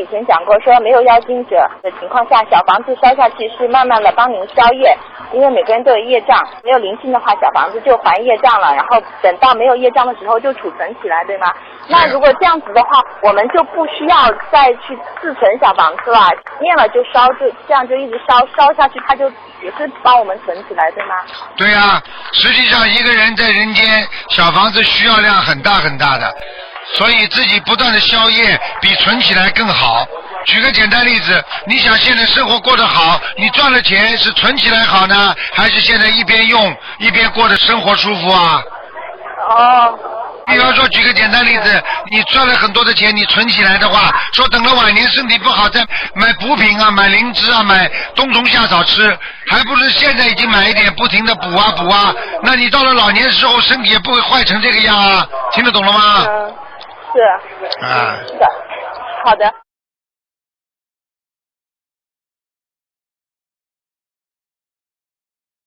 以前讲过，说没有妖精者的情况下，小房子烧下去是慢慢的帮您消业，因为每个人都有业障，没有灵性的话，小房子就还业障了，然后等到没有业障的时候就储存起来，对吗？那如果这样子的话，我们就不需要再去自存小房子了，念了就烧，就这样就一直烧下去，它就也是帮我们存起来，对吗？对啊，实际上一个人在人间，小房子需要量很大很大的，所以自己不断的消业比存起来更好。举个简单例子，你想现在生活过得好，你赚了钱是存起来好呢，还是现在一边用一边过得生活舒服啊？哦。比方说举个简单例子，你赚了很多的钱，你存起来的话，说等了晚年身体不好再买补品啊，买灵芝啊，买冬虫夏草吃，还不如现在已经买一点不停的补啊，那你到了老年时候身体也不会坏成这个样啊，听得懂了吗？是。啊。是的，好的。